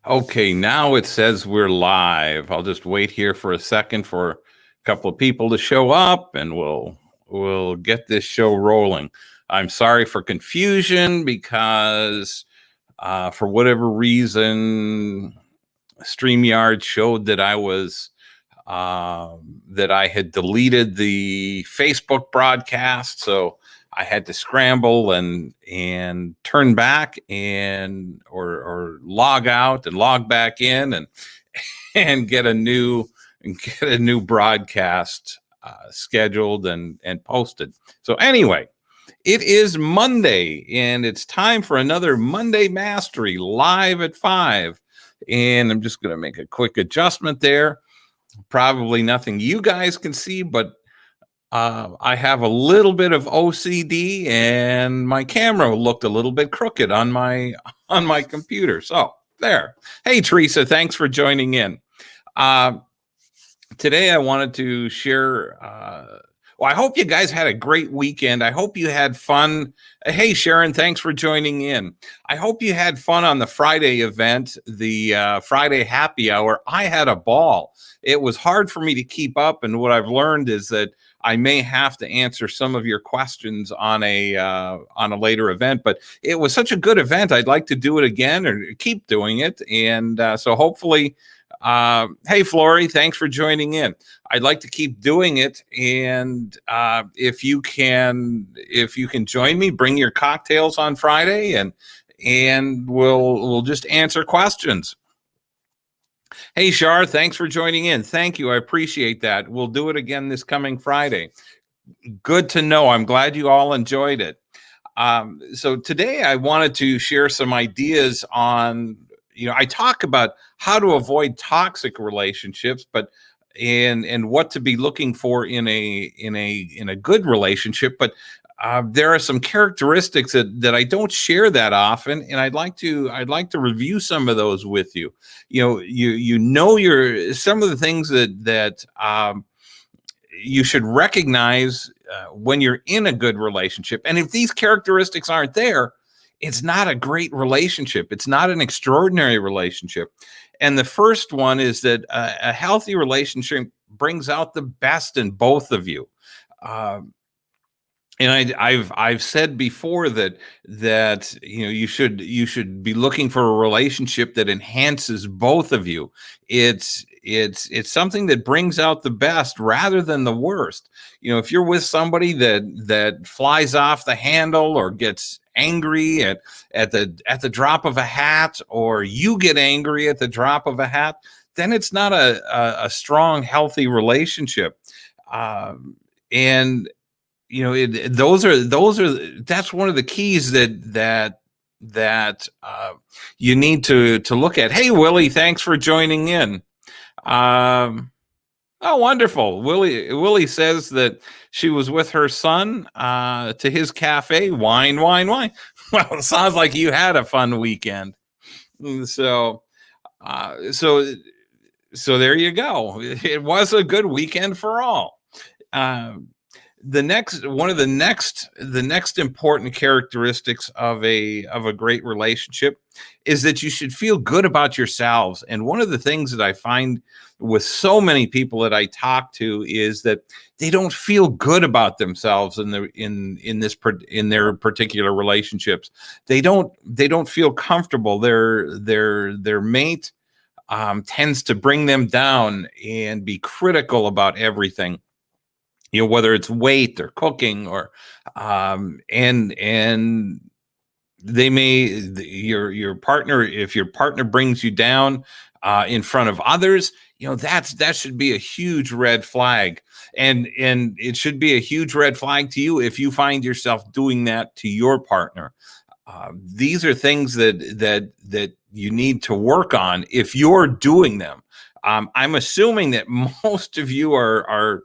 Okay, now it says we're live. I'll just wait here for a second for a couple of people to show up and we'll get this show rolling. I'm sorry for confusion because for whatever reason StreamYard showed that that I had deleted the Facebook broadcast, so I had to scramble and turn back or log out and log back in and get a new broadcast scheduled and posted. So anyway, it is Monday and it's time for another Monday Mastery live at 5. And I'm just going to make a quick adjustment there. Probably nothing you guys can see, but I have a little bit of OCD and my camera looked a little bit crooked on my computer. So there. Hey, Teresa, thanks for joining in. Today I wanted to share. Well, I hope you guys had a great weekend. I hope you had fun. Hey, Sharon, thanks for joining in. I hope you had fun on the Friday event, the Friday happy hour. I had a ball. It was hard for me to keep up, and what I've learned is that I may have to answer some of your questions on a later event. But it was such a good event. I'd like to do it again or keep doing it, and so hopefully. Hey, Flory, thanks for joining in. I'd like to keep doing it, and if you can join me, bring your cocktails on Friday, and we'll just answer questions. Hey, Shar, thanks for joining in. Thank you, I appreciate that. We'll do it again this coming Friday. Good to know. I'm glad you all enjoyed it. So today I wanted to share some ideas on. I talk about how to avoid toxic relationships, but and what to be looking for in a good relationship. But there are some characteristics that I don't share that often, and I'd like to review some of those with you. Some of the things that you should recognize when you're in a good relationship, and if these characteristics aren't there, it's not a great relationship. It's not an extraordinary relationship. And the first one is that a healthy relationship brings out the best in both of you. And I've said before that you should be looking for a relationship that enhances both of you. It's something that brings out the best rather than the worst. If you're with somebody that flies off the handle or gets angry at the drop of a hat, or you get angry at the drop of a hat, then it's not a strong, healthy relationship. And that's one of the keys that you need to look at. Hey, Willie, thanks for joining in. Oh, wonderful. Willie says that she was with her son to his cafe. Wine. Well, it sounds like you had a fun weekend. So there you go. It was a good weekend for all. The next important characteristics of a great relationship is that you should feel good about yourselves. And one of the things that I find with so many people that I talk to is that they don't feel good about themselves in their particular relationships. They don't feel comfortable. Their mate tends to bring them down and be critical about everything. Whether it's weight or cooking or and they may your partner, if your partner brings you down in front of others, that should be a huge red flag, and it should be a huge red flag to you if you find yourself doing that to your partner. These are things that you need to work on if you're doing them. I'm assuming that most of you are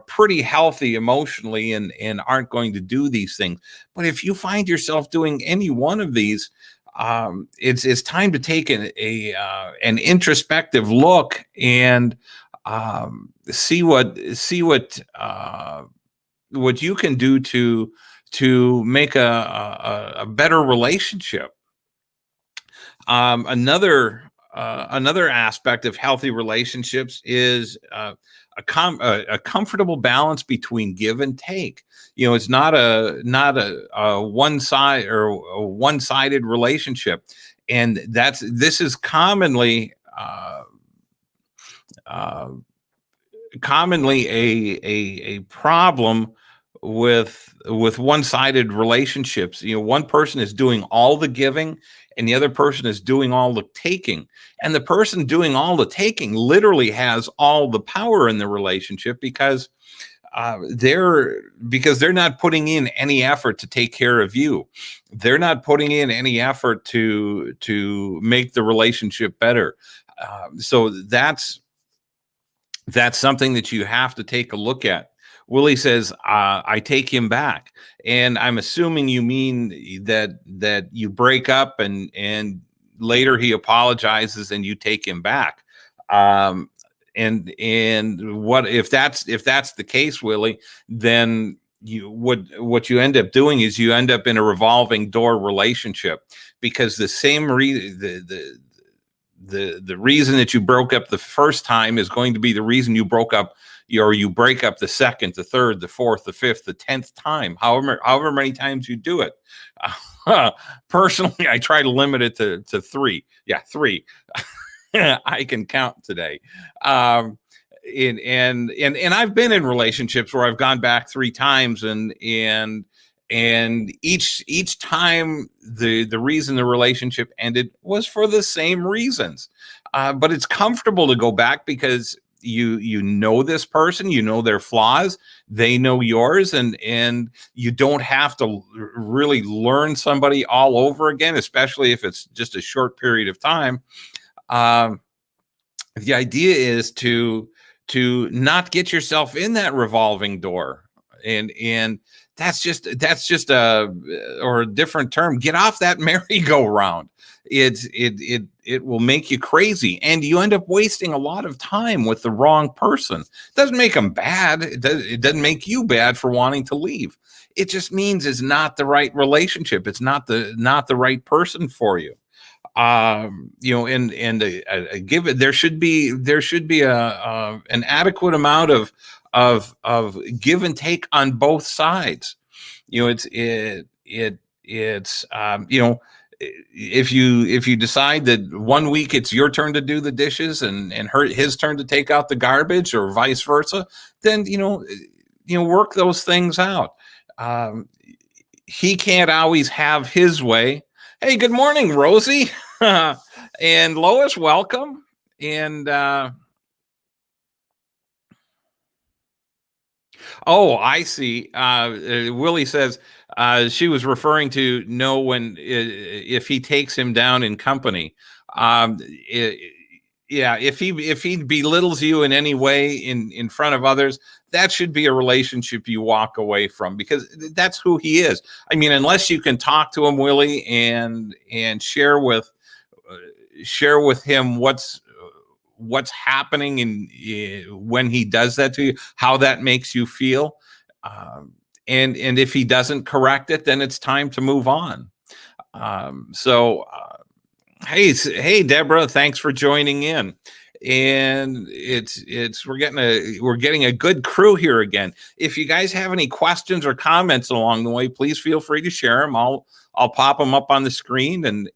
pretty healthy emotionally and aren't going to do these things. But if you find yourself doing any one of these, it's time to take an introspective look and see what you can do to make a better relationship. Another aspect of healthy relationships is a comfortable balance between give and take. It's not a one-sided relationship, and this is uh, commonly a problem with one-sided relationships. One person is doing all the giving and the other person is doing all the taking, and the person doing all the taking literally has all the power in the relationship because they're not putting in any effort to take care of you. They're not putting in any effort to make the relationship better. So that's something that you have to take a look at. Willie says, I take him back. And I'm assuming you mean that you break up and later he apologizes and you take him back. And what if that's the case, Willie, then what you end up doing is you end up in a revolving door relationship, because the same the reason that you broke up the first time is going to be the reason you break up the second, the third, the fourth, the fifth, the 10th time, however many times you do it. Personally, I try to limit it to three. Yeah, three. I can count today. And I've been in relationships where I've gone back three times, and each time the reason the relationship ended was for the same reasons. But it's comfortable to go back because you know this person, you know their flaws, they know yours, and you don't have to really learn somebody all over again, especially if it's just a short period of time. The idea is to not get yourself in that revolving door, and that's just a different term. Get off that merry-go-round. It will make you crazy, and you end up wasting a lot of time with the wrong person. It doesn't make them bad. It doesn't make you bad for wanting to leave. It just means it's not the right relationship. It's not the right person for you. There should be an adequate amount of give and take on both sides. If you decide that one week it's your turn to do the dishes and his turn to take out the garbage, or vice versa, then work those things out. He can't always have his way. Hey, good morning, Rosie. And Lois, welcome. And oh, I see. Willie says she was referring to know when if he takes him down in company. Yeah, if he belittles you in any way in front of others, that should be a relationship you walk away from, because that's who he is. I mean, unless you can talk to him, Willie, and share with him what's happening and when he does that to you, how that makes you feel, and if he doesn't correct it, then it's time to move on. Hey, Deborah, thanks for joining in. And we're getting a good crew here again. If you guys have any questions or comments along the way, please feel free to share them. I'll pop them up on the screen, and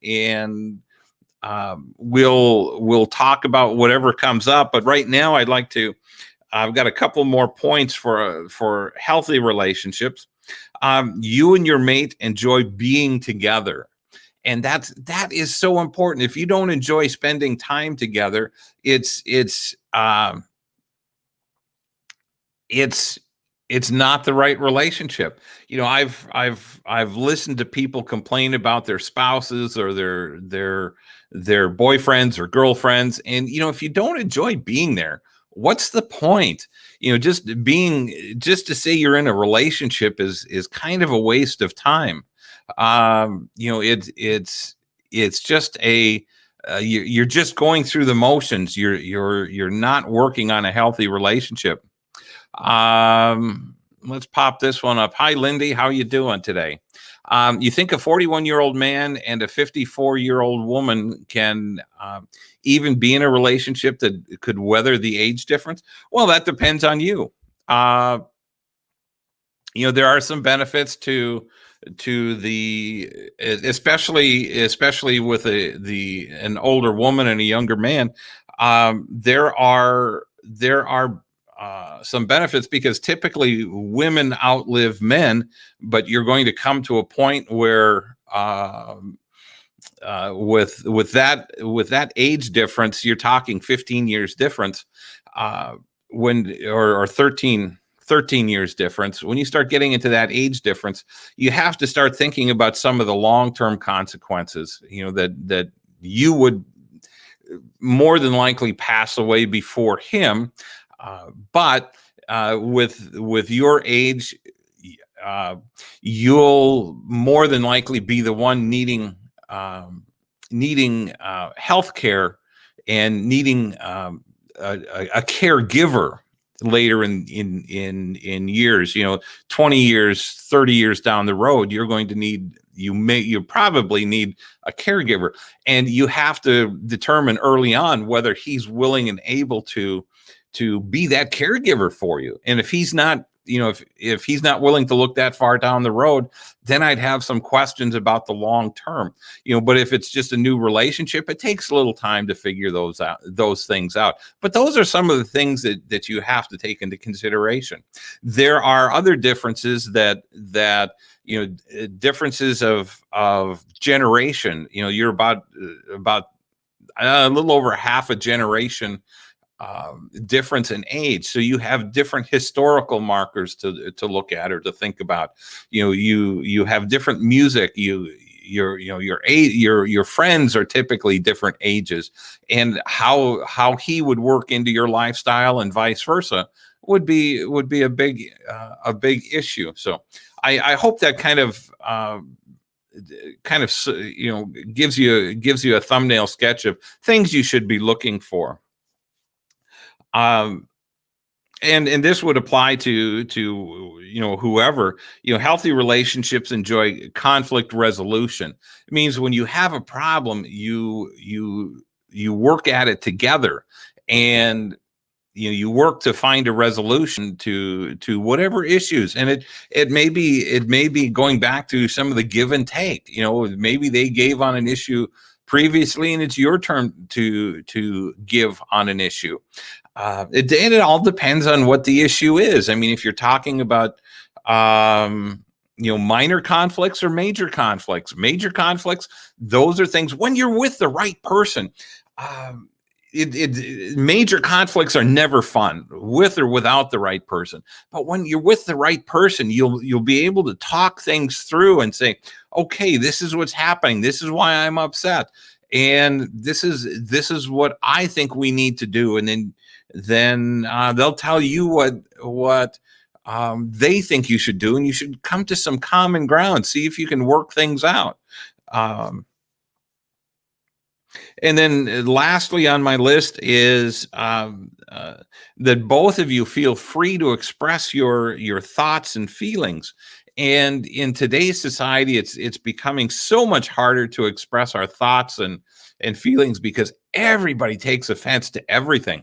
we'll talk about whatever comes up. But right now, I've got a couple more points for healthy relationships. You and your mate enjoy being together. And that is so important. If you don't enjoy spending time together, it's not the right relationship. I've listened to people complain about their spouses or their boyfriends or girlfriends, and if you don't enjoy being there, what's the point? Just to say you're in a relationship is kind of a waste of time. It's just you're just going through the motions. You're not working on a healthy relationship. Let's pop this one up. Hi, Lindy. How you doing today? You think a 41-year-old man and a 54-year-old woman can even be in a relationship that could weather the age difference? Well, that depends on you. Uh, there are some benefits to the especially with the an older woman and a younger man. There are some benefits because typically women outlive men, but you're going to come to a point where with that age difference, you're talking 15 years difference, when or 13 years difference. When you start getting into that age difference, you have to start thinking about some of the long-term consequences, that you would more than likely pass away before him. But with your age, uh, you'll more than likely be the one needing health care and needing a caregiver later in years. 20 years, 30 years down the road, you probably need a caregiver, and you have to determine early on whether he's willing and able to be that caregiver for you. And if he's not, if he's not willing to look that far down the road, then I'd have some questions about the long term. But if it's just a new relationship, it takes a little time to figure those things out. But those are some of the things that you have to take into consideration. There are other differences that differences of generation. You're about a little over half a generation difference in age, so you have different historical markers to look at or to think about. You have different music. Your friends are typically different ages, and how he would work into your lifestyle and vice versa would be a big issue. So I hope that kind of gives you a thumbnail sketch of things you should be looking for. Um, and this would apply to whoever. Healthy relationships enjoy conflict resolution. It means when you have a problem, you work at it together, and you work to find a resolution to whatever issues. And it may be going back to some of the give and take. Maybe they gave on an issue previously, and it's your turn to give on an issue. It all depends on what the issue is. I mean, if you're talking about minor conflicts or major conflicts, those are things when you're with the right person. Major conflicts are never fun with or without the right person. But when you're with the right person, you'll be able to talk things through and say, okay, this is what's happening. This is why I'm upset. And this is what I think we need to do. And then they'll tell you what they think you should do, and you should come to some common ground. See if you can work things out. And then lastly on my list is that both of you feel free to express your thoughts and feelings. And in today's society, it's becoming so much harder to express our thoughts and feelings because everybody takes offense to everything.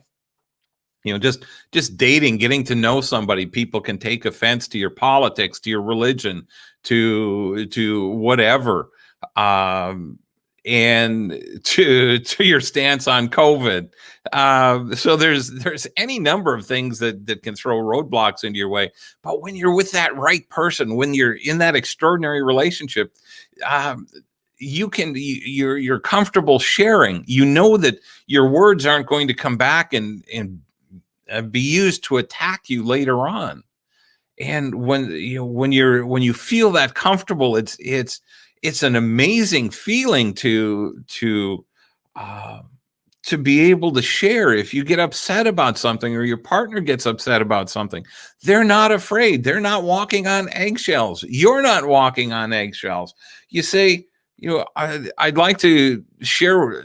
Just dating, getting to know somebody, people can take offense to your politics, to your religion, to whatever. And to your stance on COVID. So there's any number of things that can throw roadblocks into your way. But when you're with that right person, when you're in that extraordinary relationship, you're comfortable sharing. You know that your words aren't going to come back and be used to attack you later on. And when you feel that comfortable, it's an amazing feeling to be able to share. If you get upset about something or your partner gets upset about something, they're not afraid. They're not walking on eggshells. You're not walking on eggshells. You say, I'd like to share,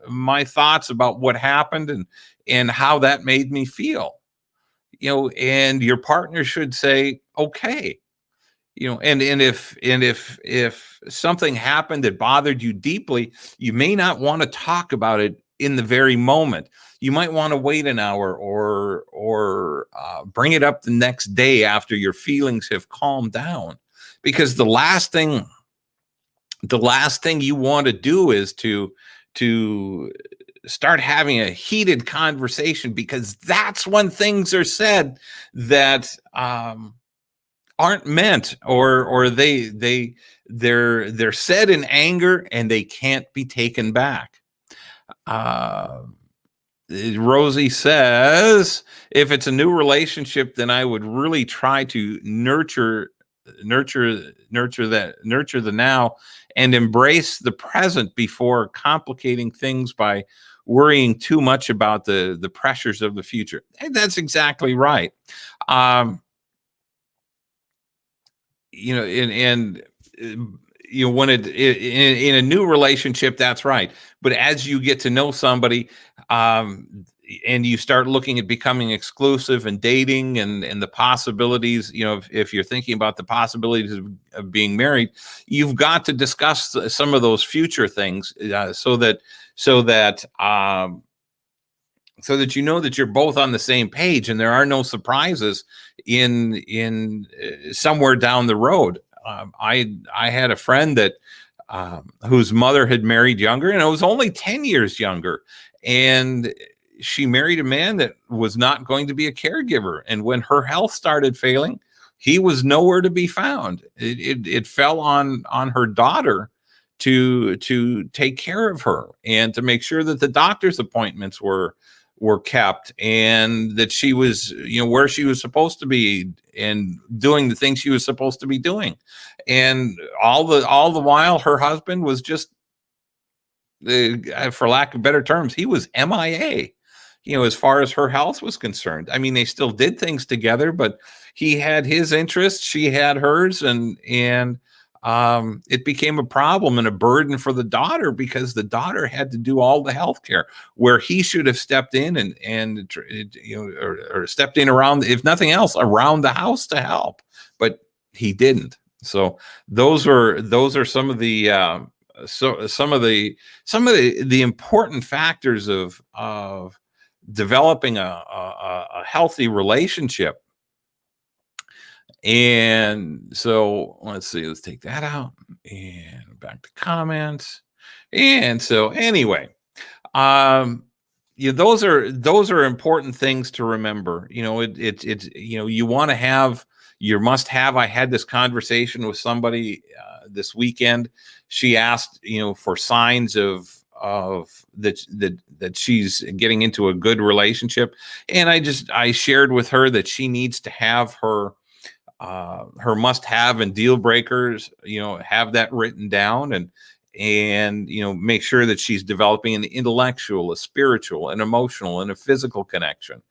my thoughts about what happened and how that made me feel. And your partner should say, okay. And if something happened that bothered you deeply, you may not want to talk about it in the very moment. You might want to wait an hour, or bring it up the next day after your feelings have calmed down, because the last thing you want to do is to start having a heated conversation, because that's when things are said that aren't meant, or they're said in anger and they can't be taken back. Uh, Rosie says, if it's a new relationship, then I would really try to nurture the now, and embrace the present before complicating things by worrying too much about the pressures of the future. And that's exactly right. Um, and when in a new relationship, that's right. But as you get to know somebody, um, and you start looking at becoming exclusive and dating, and the possibilities, if you're thinking about the possibilities of being married, you've got to discuss some of those future things, so that you know that you're both on the same page, and there are no surprises in somewhere down the road. I had a friend that whose mother had married younger, and it was only 10 years younger, and she married a man that was not going to be a caregiver. And when her health started failing, he was nowhere to be found. It fell on her daughter to take care of her, and to make sure that the doctor's appointments were kept, and that she was, where she was supposed to be, and doing the things she was supposed to be doing. And all the while, her husband was just, for lack of better terms, he was MIA, as far as her health was concerned. I mean, they still did things together, but he had his interests, she had hers, and it became a problem and a burden for the daughter, because the daughter had to do all the health care, where he should have stepped in, or stepped in around, if nothing else, around the house to help, but he didn't. So those are some of the important factors of developing a healthy relationship. And so let's see, let's take that out and back to comments. And so anyway, um those are important things to remember. It's you want to have your must have. I had this conversation with somebody this weekend. She asked, for signs of that she's getting into a good relationship, and I shared with her that she needs to have her must have and deal breakers, have that written down, and make sure that she's developing an intellectual, a spiritual, an emotional, and a physical connection,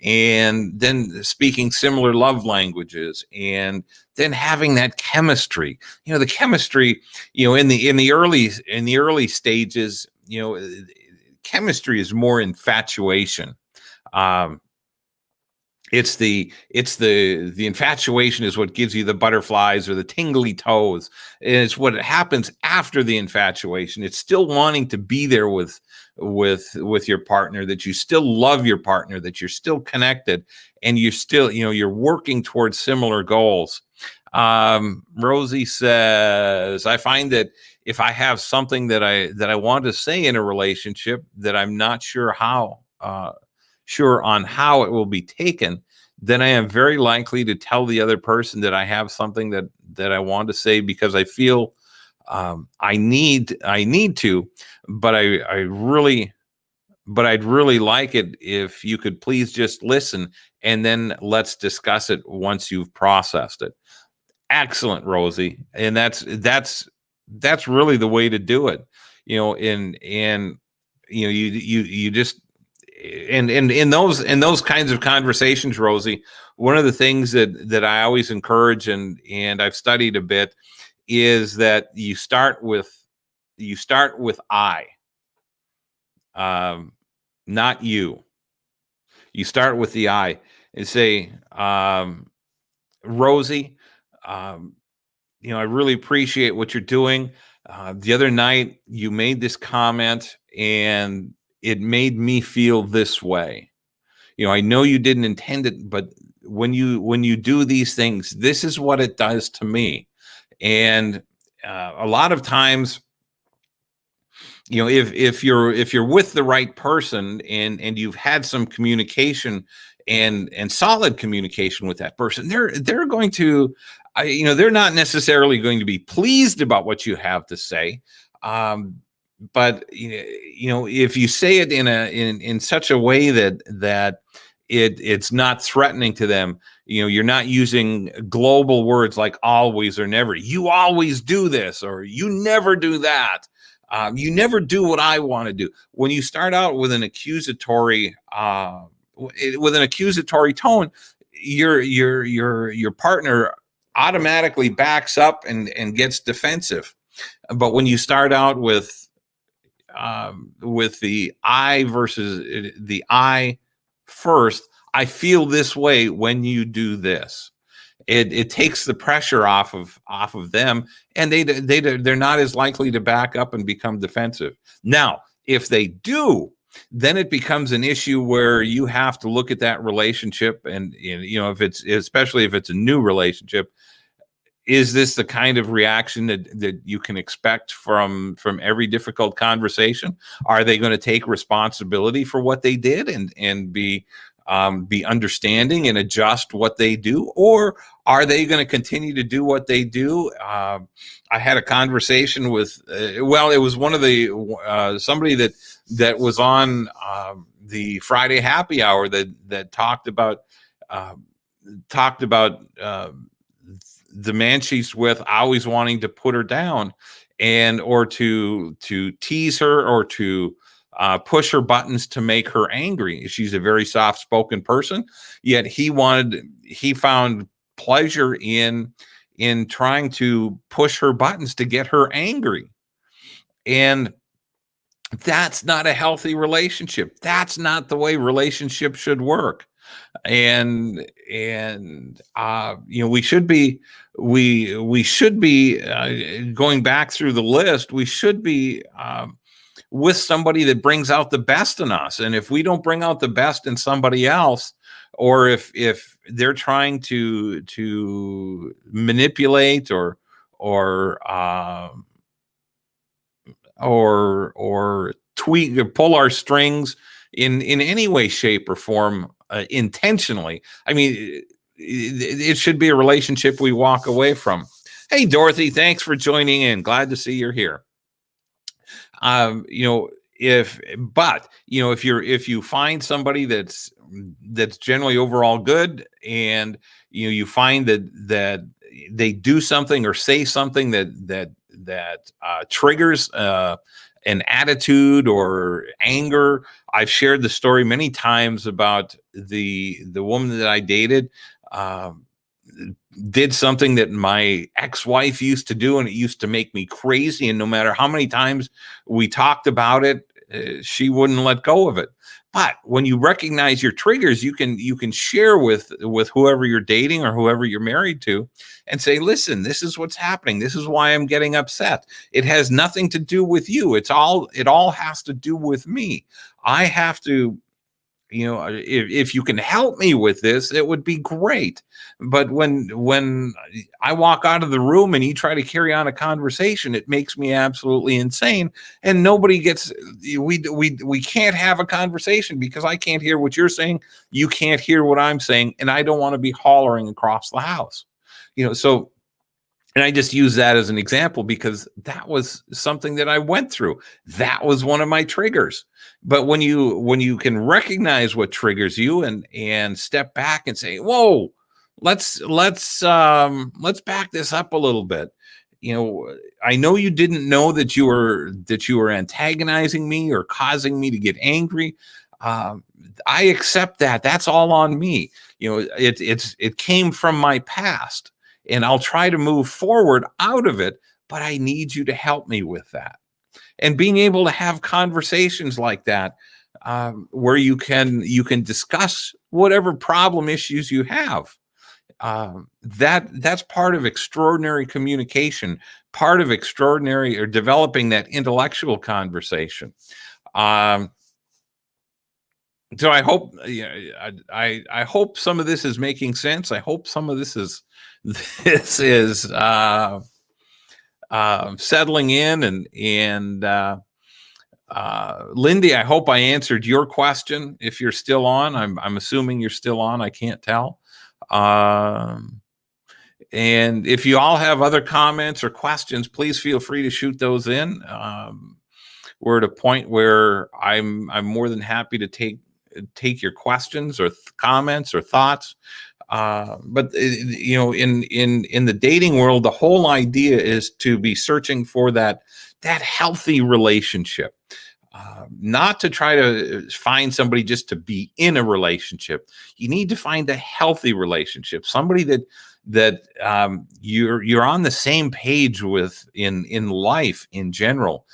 and then speaking similar love languages, and then having that chemistry. The chemistry, in the early stages, chemistry is more infatuation. um it's the infatuation is what gives you the butterflies or the tingly toes. And it's what happens after the infatuation. It's still wanting to be there with your partner, that you still love your partner, that you're still connected, and you're still, you're working towards similar goals. Rosie says, I find that if I have something that I want to say in a relationship, that I'm not sure on how it will be taken, then I am very likely to tell the other person that I have something that I want to say, because I feel I need to, but I'd really like it if you could please just listen, and then let's discuss it once you've processed it. Excellent, Rosie. And that's really the way to do it. And you just, and in those kinds of conversations, Rosie, one of the things that I always encourage, and I've studied a bit, is that you start with I, um, not you. You start with the I, and say, Rosie, um, I really appreciate what you're doing. The other night, you made this comment, and it made me feel this way. I know you didn't intend it, but when you do these things, this is what it does to me. And a lot of times, if you're with the right person, and you've had some communication and solid communication with that person, they're going to, they're not necessarily going to be pleased about what you have to say. Um, but if you say it in such a way that it's not threatening to them, you're not using global words like always or never. You always do this, or you never do that. You never do what I want to do. When you start out with an accusatory tone, your partner automatically backs up and gets defensive. But when you start out with the I versus the I first, I feel this way when you do this. It takes the pressure off of them, and they're not as likely to back up and become defensive. Now, if they do, then it becomes an issue where you have to look at that relationship, and if it's, especially if it's a new relationship, is this the kind of reaction that you can expect from every difficult conversation? Are they going to take responsibility for what they did and be understanding and adjust what they do, or are they going to continue to do what they do? I had a conversation with, it was one of the somebody that was on the Friday happy hour that talked about the man she's with always wanting to put her down, and or to tease her, or to push her buttons to make her angry. She's a very soft-spoken person, yet he found pleasure in trying to push her buttons to get her angry. And that's not a healthy relationship. That's not the way relationships should work. And we should be going back through the list. We should be with somebody that brings out the best in us. And if we don't bring out the best in somebody else, or if they're trying to manipulate or tweak or pull our strings in any way, shape, or form, intentionally, I mean, it should be a relationship we walk away from. Hey, Dorothy, thanks for joining in. Glad to see you're here. If you find somebody that's generally overall good, and you find that they do something or say something that triggers an attitude or anger. I've shared the story many times about the woman that I dated. Did something that my ex-wife used to do, and it used to make me crazy. And no matter how many times we talked about it, she wouldn't let go of it. But when you recognize your triggers, you can share with whoever you're dating or whoever you're married to, and say, listen, this is what's happening. This is why I'm getting upset. It has nothing to do with you. It all has to do with me. I have to, if you can help me with this, it would be great. But when I walk out of the room and you try to carry on a conversation, it makes me absolutely insane. And nobody gets, we can't have a conversation because I can't hear what you're saying. You can't hear what I'm saying. And I don't want to be hollering across the house, so. And I just use that as an example because that was something that I went through. That was one of my triggers. But when you can recognize what triggers you and step back and say, "Whoa, let's back this up a little bit." I know you didn't know that you were antagonizing me or causing me to get angry. I accept that. That's all on me. It came from my past. And I'll try to move forward out of it, but I need you to help me with that. And being able to have conversations like that, where you can discuss whatever problem issues you have. That's part of extraordinary communication, part of extraordinary or developing that intellectual conversation. Um, so I hope, I hope some of this is making sense. I hope some of this is this is settling in, and Lindy, I hope I answered your question. If you're still on, I'm assuming you're still on. I can't tell. And if you all have other comments or questions, please feel free to shoot those in. We're at a point where I'm more than happy to take your questions or comments or thoughts. But in the dating world, the whole idea is to be searching for that healthy relationship. Not to try to find somebody just to be in a relationship. You need to find a healthy relationship, somebody that you're on the same page with in life in general.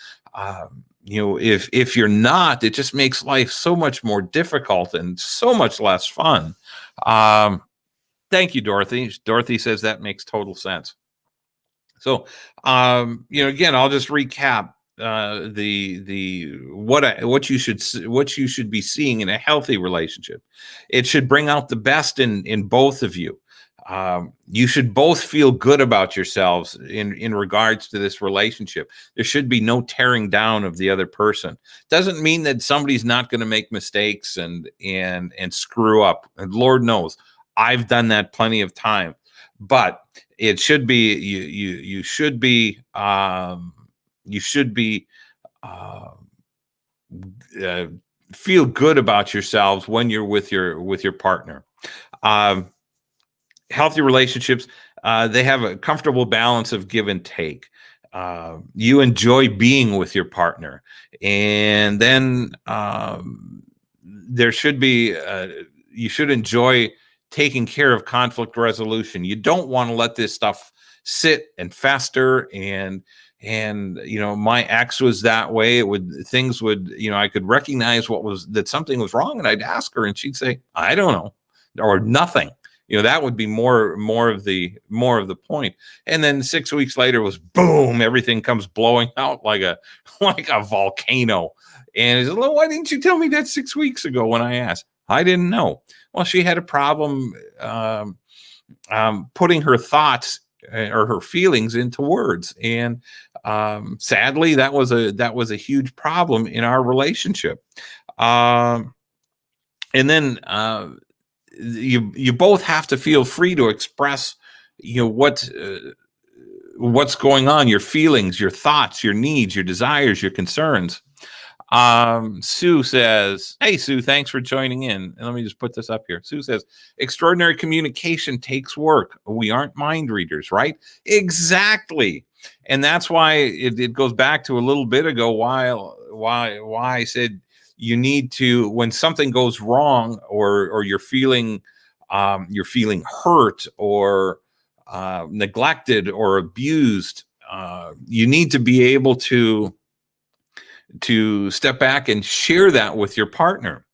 If you're not, it just makes life so much more difficult and so much less fun. Thank you, Dorothy. Dorothy says that makes total sense. So, again, I'll just recap what you should be seeing in a healthy relationship. It should bring out the best in both of you. You should both feel good about yourselves in regards to this relationship. There should be no tearing down of the other person. Doesn't mean that somebody's not going to make mistakes and screw up. And Lord knows, I've done that plenty of time. But it should be you should be feel good about yourselves when you're with your partner. Healthy relationships, they have a comfortable balance of give and take. You enjoy being with your partner, and then there should be you should enjoy taking care of conflict resolution. You don't want to let this stuff sit and fester and my ex was that way. I could recognize that something was wrong, and I'd ask her and she'd say, I don't know, or nothing. That would be more of the point. And then 6 weeks later was boom, everything comes blowing out like a volcano. And it's, well, why didn't you tell me that 6 weeks ago when I asked? I didn't know. Well, she had a problem putting her thoughts or her feelings into words, and sadly, that was a huge problem in our relationship. And then you both have to feel free to express, what's going on, your feelings, your thoughts, your needs, your desires, your concerns. Sue says, hey, Sue, thanks for joining in. And let me just put this up here. Sue says, extraordinary communication takes work. We aren't mind readers, right? Exactly. And that's why it goes back to a little bit ago why I said you need to, when something goes wrong or you're feeling hurt or neglected or abused, you need to be able to step back and share that with your partner.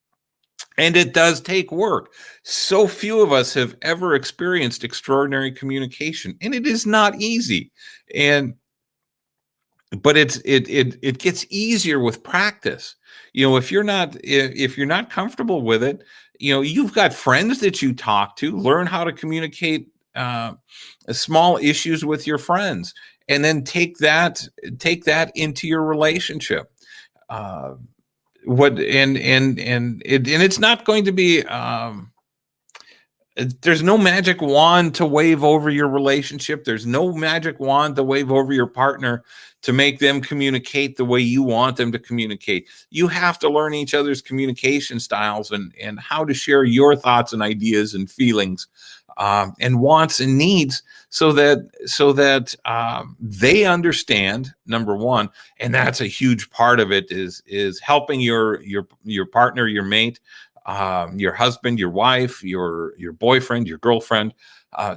And it does take work. So few of us have ever experienced extraordinary communication, and it is not easy. But it gets easier with practice. If you're not comfortable with it, you've got friends that you talk to. Learn how to communicate small issues with your friends, and then take that into your relationship. It's not going to be there's no magic wand to wave over your relationship. There's no magic wand to wave over your partner to make them communicate the way you want them to communicate. You have to learn each other's communication styles and how to share your thoughts and ideas and feelings and wants and needs so that they understand, number one. And that's a huge part of it is helping your partner, your mate, your husband, your wife, your boyfriend, your girlfriend,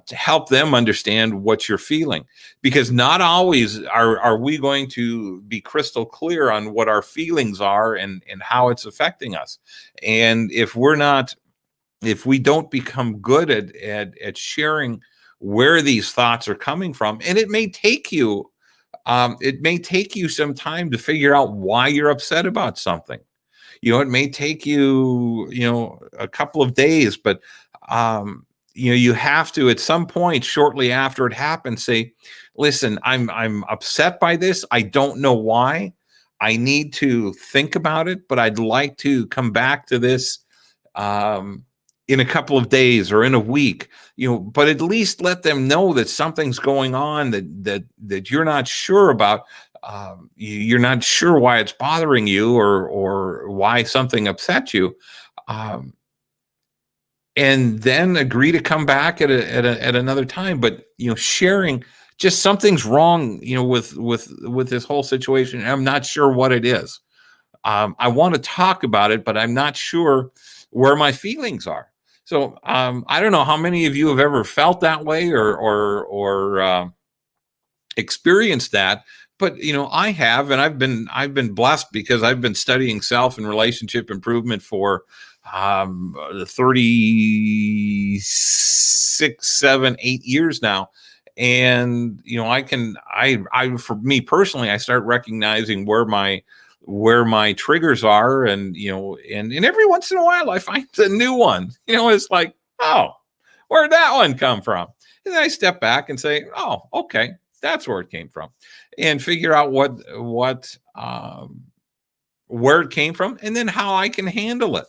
to help them understand what you're feeling. Because not always are we going to be crystal clear on what our feelings are and how it's affecting us. And if we're not if we don't become good at sharing where these thoughts are coming from, and it may take you some time to figure out why you're upset about something. It may take you, a couple of days, but you have to at some point shortly after it happens say, listen, I'm upset by this. I don't know why. I need to think about it, but I'd like to come back to this um, in a couple of days or in a week, but at least let them know that something's going on that you're not sure about. You're not sure why it's bothering you or why something upset you. Um, and then agree to come back at another time. But sharing just something's wrong, with this whole situation. I'm not sure what it is. I want to talk about it, but I'm not sure where my feelings are. So I don't know how many of you have ever felt that way or experienced that, but I have, and I've been blessed because I've been studying self and relationship improvement for 36, 7, 8 years now. And for me personally, I start recognizing where my triggers are, and and every once in a while I find a new one. It's like, oh, where'd that one come from? And then I step back and say, oh, okay, that's where it came from, and figure out where it came from, and then how I can handle it.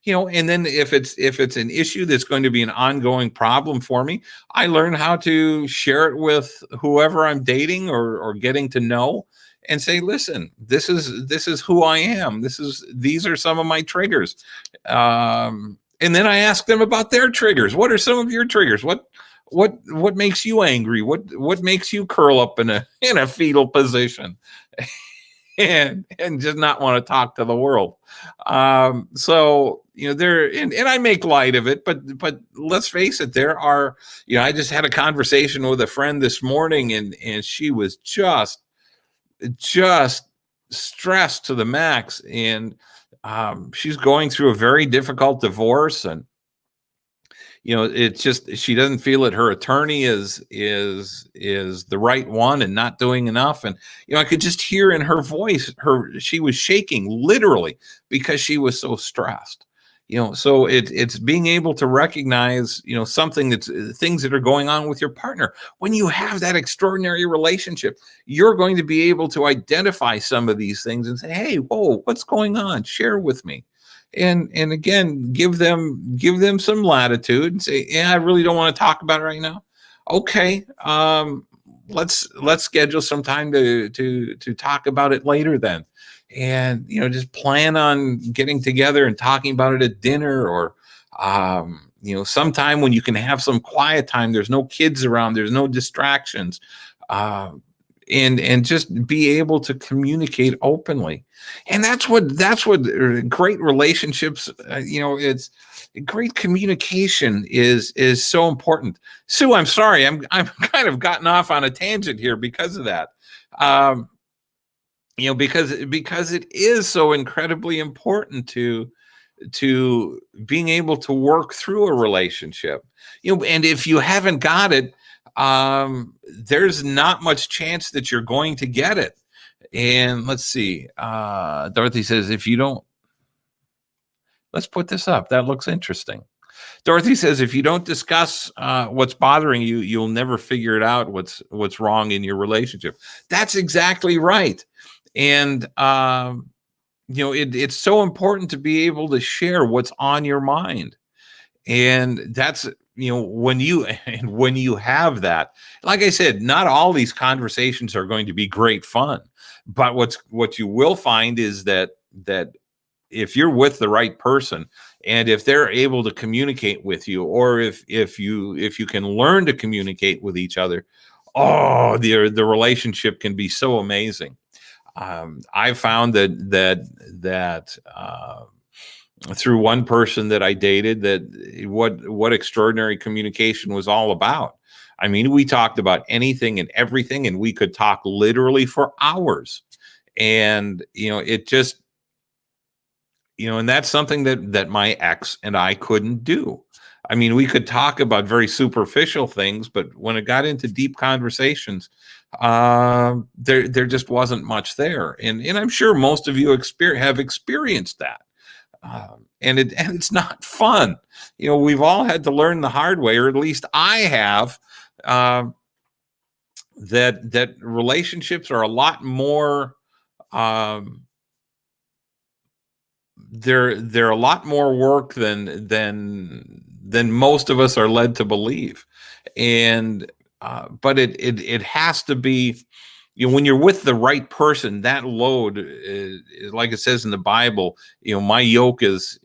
And then if it's an issue that's going to be an ongoing problem for me, I learn how to share it with whoever I'm dating or getting to know, and say, listen, this is who I am. These are some of my triggers. And then I ask them about their triggers. What are some of your triggers? What makes you angry? What makes you curl up in a fetal position and just not want to talk to the world? So there, and I make light of it, but let's face it, there are, I just had a conversation with a friend this morning, and she was just stressed to the max, and she's going through a very difficult divorce, and it's just, she doesn't feel that her attorney is the right one and not doing enough. And I could just hear in her voice, she was shaking literally because she was so stressed. So it's being able to recognize something that's things that are going on with your partner. When you have that extraordinary relationship, you're going to be able to identify some of these things and say, hey, whoa, what's going on? Share with me. And again, give them some latitude and say, yeah, I really don't want to talk about it right now. Okay, let's schedule some time to talk about it later then. And just plan on getting together and talking about it at dinner, or sometime when you can have some quiet time. There's no kids around, there's no distractions, and just be able to communicate openly. And that's what great relationships, it's great communication is so important. Sue, I'm sorry, I'm kind of gotten off on a tangent here because of that. Because it is so incredibly important to being able to work through a relationship. And if you haven't got it, there's not much chance that you're going to get it. And let's see, Dorothy says, if you don't, let's put this up, that looks interesting. Dorothy says, if you don't discuss what's bothering you, you'll never figure it out what's wrong in your relationship. That's exactly right. And it's so important to be able to share what's on your mind. And that's when you have that, like I said, not all these conversations are going to be great fun, but what you will find is that if you're with the right person, and if they're able to communicate with you, or if you can learn to communicate with each other, oh, the relationship can be so amazing. I found that through one person that I dated, that what extraordinary communication was all about. I mean, we talked about anything and everything, and we could talk literally for hours. And and that's something that my ex and I couldn't do. I mean, we could talk about very superficial things, but when it got into deep conversations, there just wasn't much there. And I'm sure most of you have experienced that. And it's not fun. We've all had to learn the hard way, or at least I have, that relationships are a lot more, they're a lot more work than most of us are led to believe. And but it has to be, when you're with the right person, that load is, like it says in the Bible, my yoke is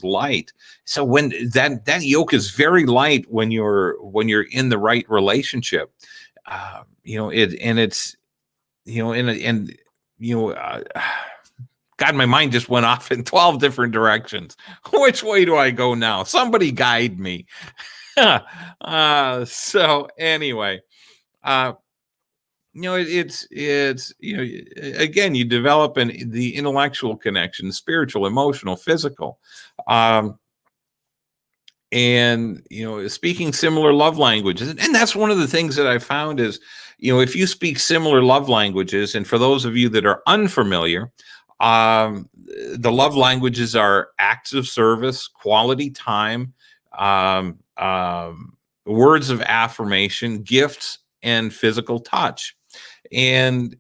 light. So when that yoke is very light when you're in the right relationship, it's, God, my mind just went off in 12 different directions. Which way do I go now? Somebody guide me. So anyway, it's again, you develop the intellectual connection, spiritual, emotional, physical, and speaking similar love languages. And that's one of the things that I found is, if you speak similar love languages, and for those of you that are unfamiliar, the love languages are acts of service, quality time, words of affirmation, gifts, and physical touch. And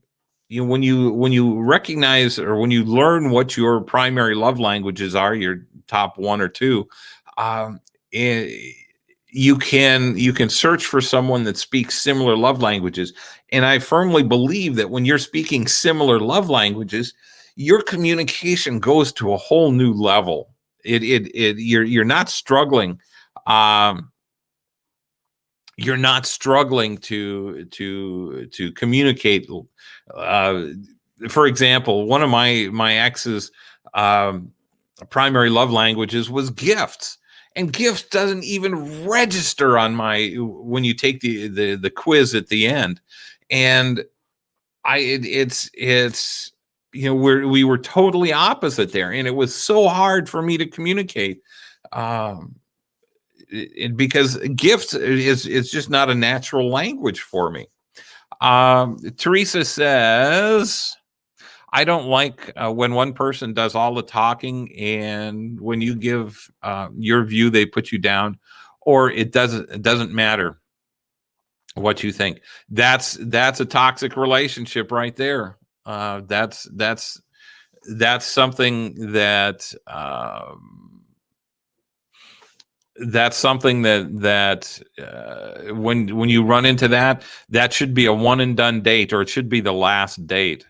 when you recognize, or when you learn what your primary love languages are, your top one or two, you can search for someone that speaks similar love languages. And I firmly believe that when you're speaking similar love languages, your communication goes to a whole new level. You're not struggling. You're not struggling to communicate. For example, one of my ex's primary love languages was gifts, and gifts doesn't even register on when you take the quiz at the end. And it's we were totally opposite there, and it was so hard for me to communicate. Because gifts is just not a natural language for me. Teresa says, I don't like when one person does all the talking, and when you give your view, they put you down, or it doesn't matter what you think. That's a toxic relationship right there. That's something that when you run into that should be a one and done date, or it should be the last date.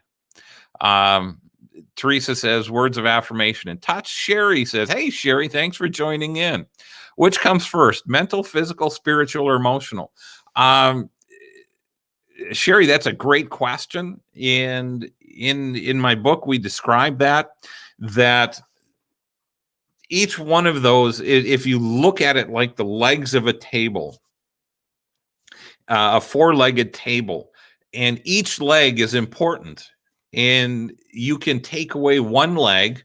Teresa says, words of affirmation and touch. Sherry says, hey, Sherry, thanks for joining in. Which comes first, mental, physical, spiritual, or emotional? Sherry, that's a great question. And in my book, we describe that each one of those, if you look at it like the legs of a table, a four-legged table, and each leg is important, and you can take away one leg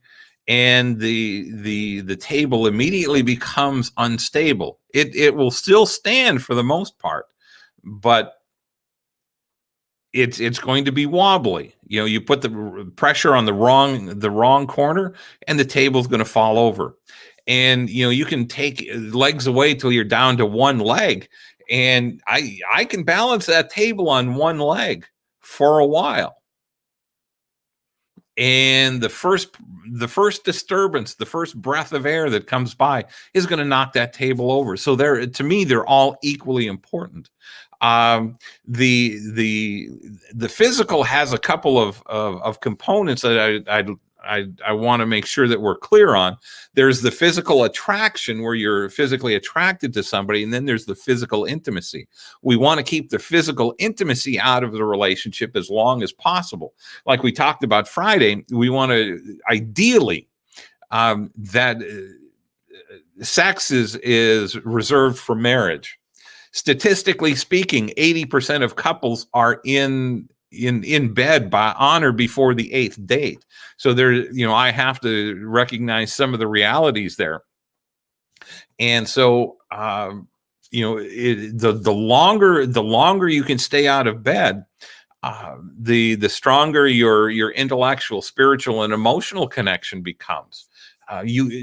and the table immediately becomes unstable. It will still stand for the most part, but it's going to be wobbly. You put the pressure on the wrong corner, and the table's going to fall over. And you can take legs away till you're down to one leg, and I can balance that table on one leg for a while. And the first disturbance, the first breath of air that comes by is going to knock that table over. So to me, they're all equally important. The physical has a couple of components that I want to make sure that we're clear on. There's the physical attraction, where you're physically attracted to somebody, and then there's the physical intimacy. We want to keep the physical intimacy out of the relationship as long as possible. Like we talked about Friday, we want to ideally that sex is reserved for marriage. Statistically speaking, 80% of couples are in in bed by on or before the eighth date. So there, I have to recognize some of the realities there. And so, the longer you can stay out of bed, the stronger your intellectual, spiritual, and emotional connection becomes.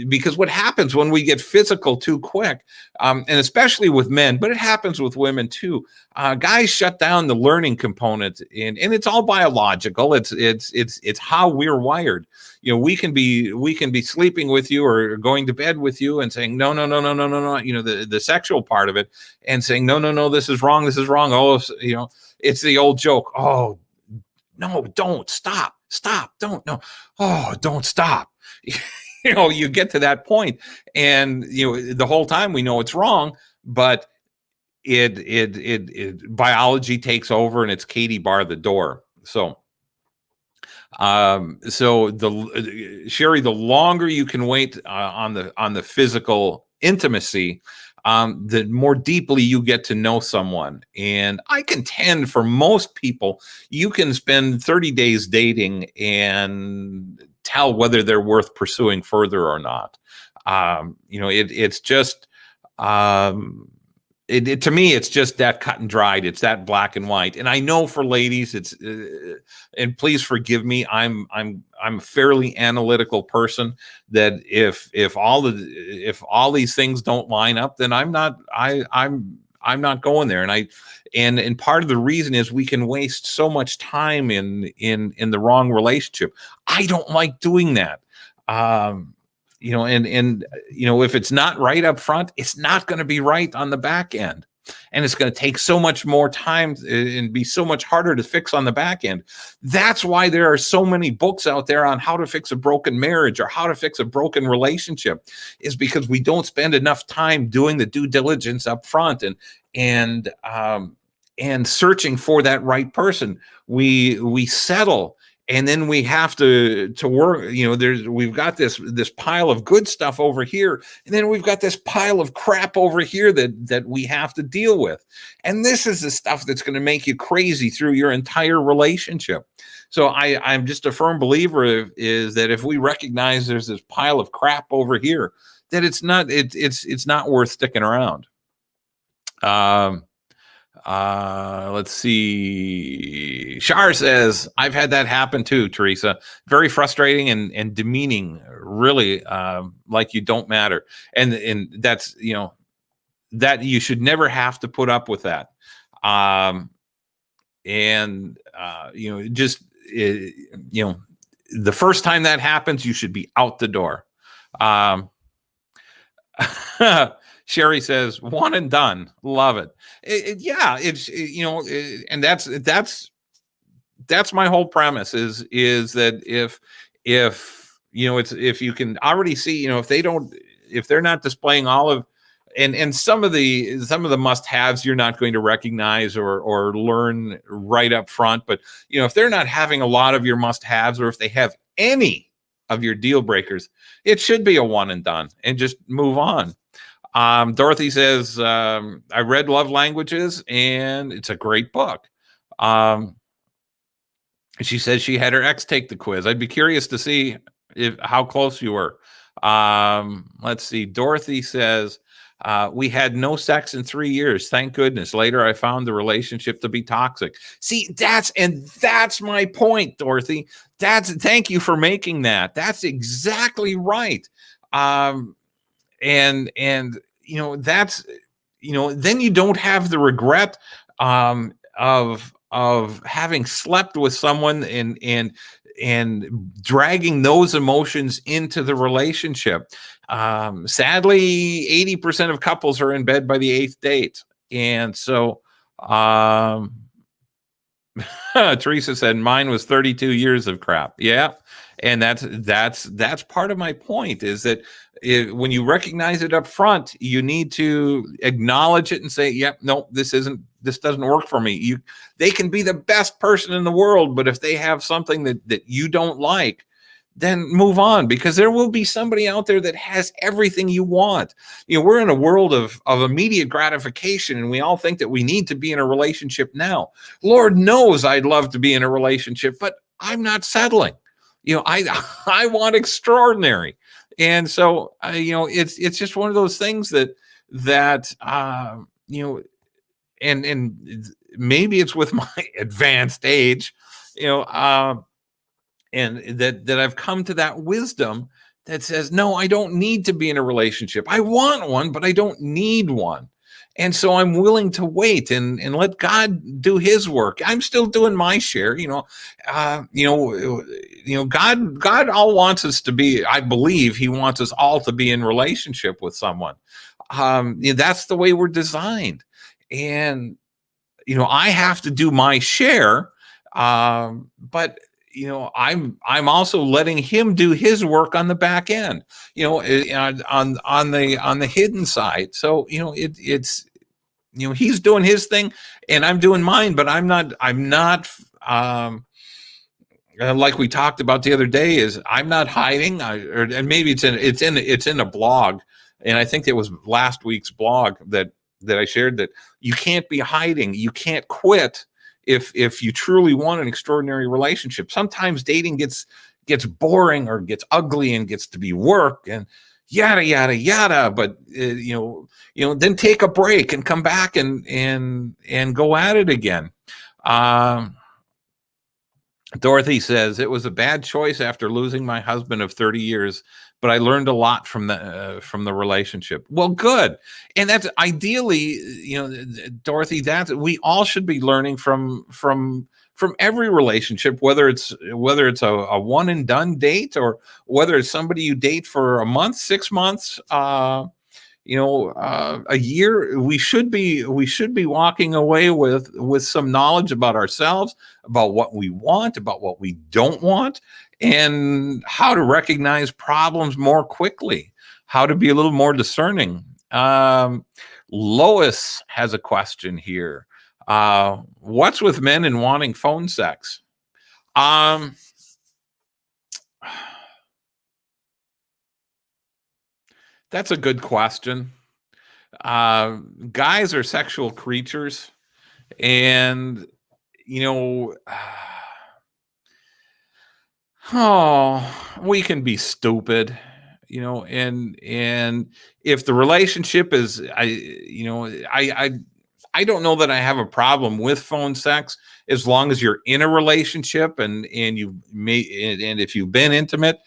Because what happens when we get physical too quick, and especially with men, but it happens with women too. Guys shut down the learning component, and it's all biological. It's how we're wired. We can be sleeping with you or going to bed with you and saying no, no, no, no, no, no, no. The sexual part of it, and saying no, no, no, this is wrong, this is wrong. Oh, it's the old joke. Oh, no, don't stop, don't, no, oh, don't stop. You get to that point, and the whole time we know it's wrong, but it biology takes over, and it's Katie bar the door. So Sherry, the longer you can wait on the physical intimacy, the more deeply you get to know someone. And I contend for most people, you can spend 30 days dating and tell whether they're worth pursuing further or not. It's just, to me, it's just that cut and dried. It's that black and white. And I know for ladies, it's, and please forgive me, I'm a fairly analytical person, that if all these things don't line up, then I'm not going there. And part of the reason is we can waste so much time in the wrong relationship. I don't like doing that. If it's not right up front, it's not going to be right on the back end. And it's going to take so much more time and be so much harder to fix on the back end. That's why there are so many books out there on how to fix a broken marriage or how to fix a broken relationship, is because we don't spend enough time doing the due diligence up front and searching for that right person. We settle. And then we have to work, we've got this pile of good stuff over here, and then we've got this pile of crap over here that we have to deal with. And this is the stuff that's going to make you crazy through your entire relationship. So I'm just a firm believer is that if we recognize there's this pile of crap over here, that it's not worth sticking around. Let's see. Shar says, I've had that happen too, Teresa. Very frustrating and demeaning, really, like you don't matter. And that's, that you should never have to put up with that. The first time that happens, you should be out the door. Sherry says, one and done. Love it. And that's my whole premise is that if you can already see, if they're not displaying all of, and some of the must-haves you're not going to recognize or learn right up front, but if they're not having a lot of your must-haves, or if they have any of your deal breakers, it should be a one and done and just move on. Dorothy says, I read Love Languages and it's a great book. She says she had her ex take the quiz. I'd be curious to see how close you were. Let's see. Dorothy says, we had no sex in 3 years. Thank goodness. Later, I found the relationship to be toxic. See, that's my point, Dorothy. Thank you for making that. That's exactly right. And that's, then you don't have the regret of having slept with someone and dragging those emotions into the relationship. Sadly, 80% of couples are in bed by the 8th date. And so Teresa said mine was 32 years of crap. Yeah. And that's part of my point, is that when you recognize it up front, you need to acknowledge it and say, yep, no, this doesn't work for me. They can be the best person in the world, but if they have something that you don't like, then move on, because there will be somebody out there that has everything you want. We're in a world of immediate gratification, and we all think that we need to be in a relationship now. Lord knows I'd love to be in a relationship, but I'm not settling. I I want extraordinary. And so it's just one of those things that and maybe it's with my advanced age, you know, and that I've come to that wisdom that says, no, I don't need to be in a relationship. I want one, but I don't need one. And so I'm willing to wait and let God do his work. I'm still doing my share, God all wants us to be, I believe he wants us all to be in relationship with someone. That's the way we're designed. And, I have to do my share. But I'm also letting him do his work on the back end, on the hidden side. So, it's he's doing his thing and I'm doing mine, but I'm not like we talked about the other day, is I'm not hiding. And maybe it's in a blog, and I think it was last week's blog that I shared, that you can't be hiding, you can't quit if you truly want an extraordinary relationship. Sometimes dating gets boring or gets ugly and gets to be work and yada yada yada. But then take a break and come back and go at it again. Dorothy says, it was a bad choice after losing my husband of 30 years, but I learned a lot from the relationship. Well, good. And that's ideally, Dorothy, that we all should be learning from every relationship, whether it's a one and done date, or whether it's somebody you date for a month, 6 months, a year. We should be walking away with some knowledge about ourselves, about what we want, about what we don't want, and how to recognize problems more quickly, how to be a little more discerning. Lois has a question here. What's with men and wanting phone sex? That's a good question. Guys are sexual creatures, and we can be stupid, and if the relationship is, I don't know that I have a problem with phone sex, as long as you're in a relationship and if you've been intimate.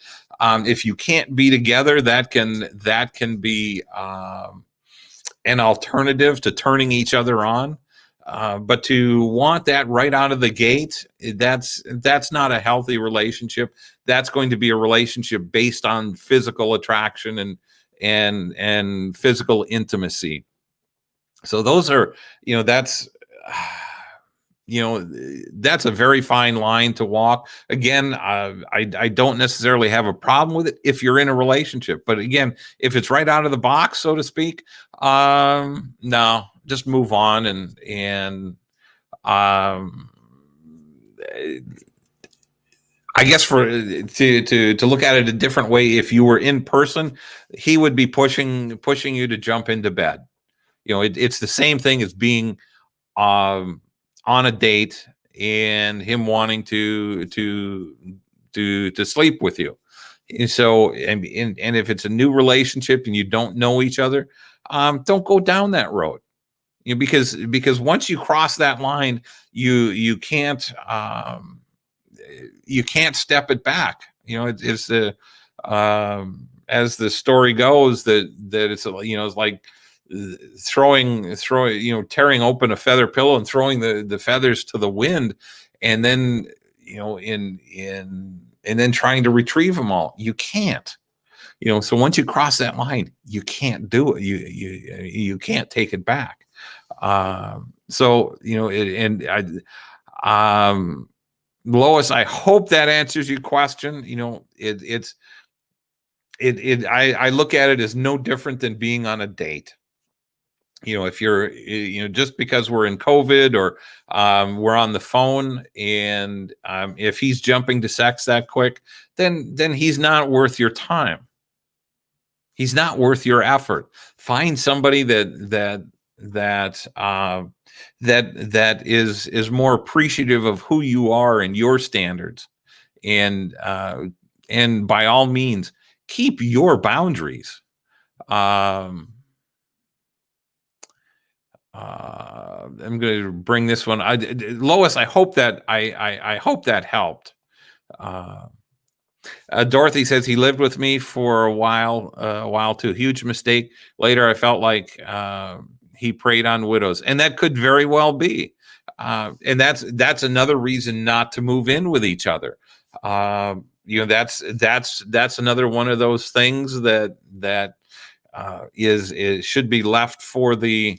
If you can't be together, that can be an alternative to turning each other on. But to want that right out of the gate, that's not a healthy relationship. That's going to be a relationship based on physical attraction and physical intimacy. So those are, that's that's a very fine line to walk. Again, I don't necessarily have a problem with it if you're in a relationship, but again, if it's right out of the box, so to speak, no, just move on. And I guess to look at it a different way, if you were in person, he would be pushing you to jump into bed. It's the same thing as being on a date and him wanting to sleep with you. And so, and if it's a new relationship and you don't know each other, don't go down that road. Because once you cross that line, you can't step it back. It's the as the story goes, that it's it's like throwing tearing open a feather pillow and throwing the feathers to the wind, and then and then trying to retrieve them all. You can't. So once you cross that line, you can't do it. You can't take it back. So Lois, I hope that answers your question. I look at it as no different than being on a date. if you're, just because we're in COVID or we're on the phone, and if he's jumping to sex that quick, then he's not worth your time. He's not worth your effort. Find somebody that is more appreciative of who you are and your standards, and by all means, keep your boundaries. I'm going to bring this one. Lois, I hope that I hope that helped. Dorothy says he lived with me for a while too. Huge mistake. Later, I felt like he preyed on widows, and that could very well be. And that's another reason not to move in with each other. That's another one of those things that is should be left for the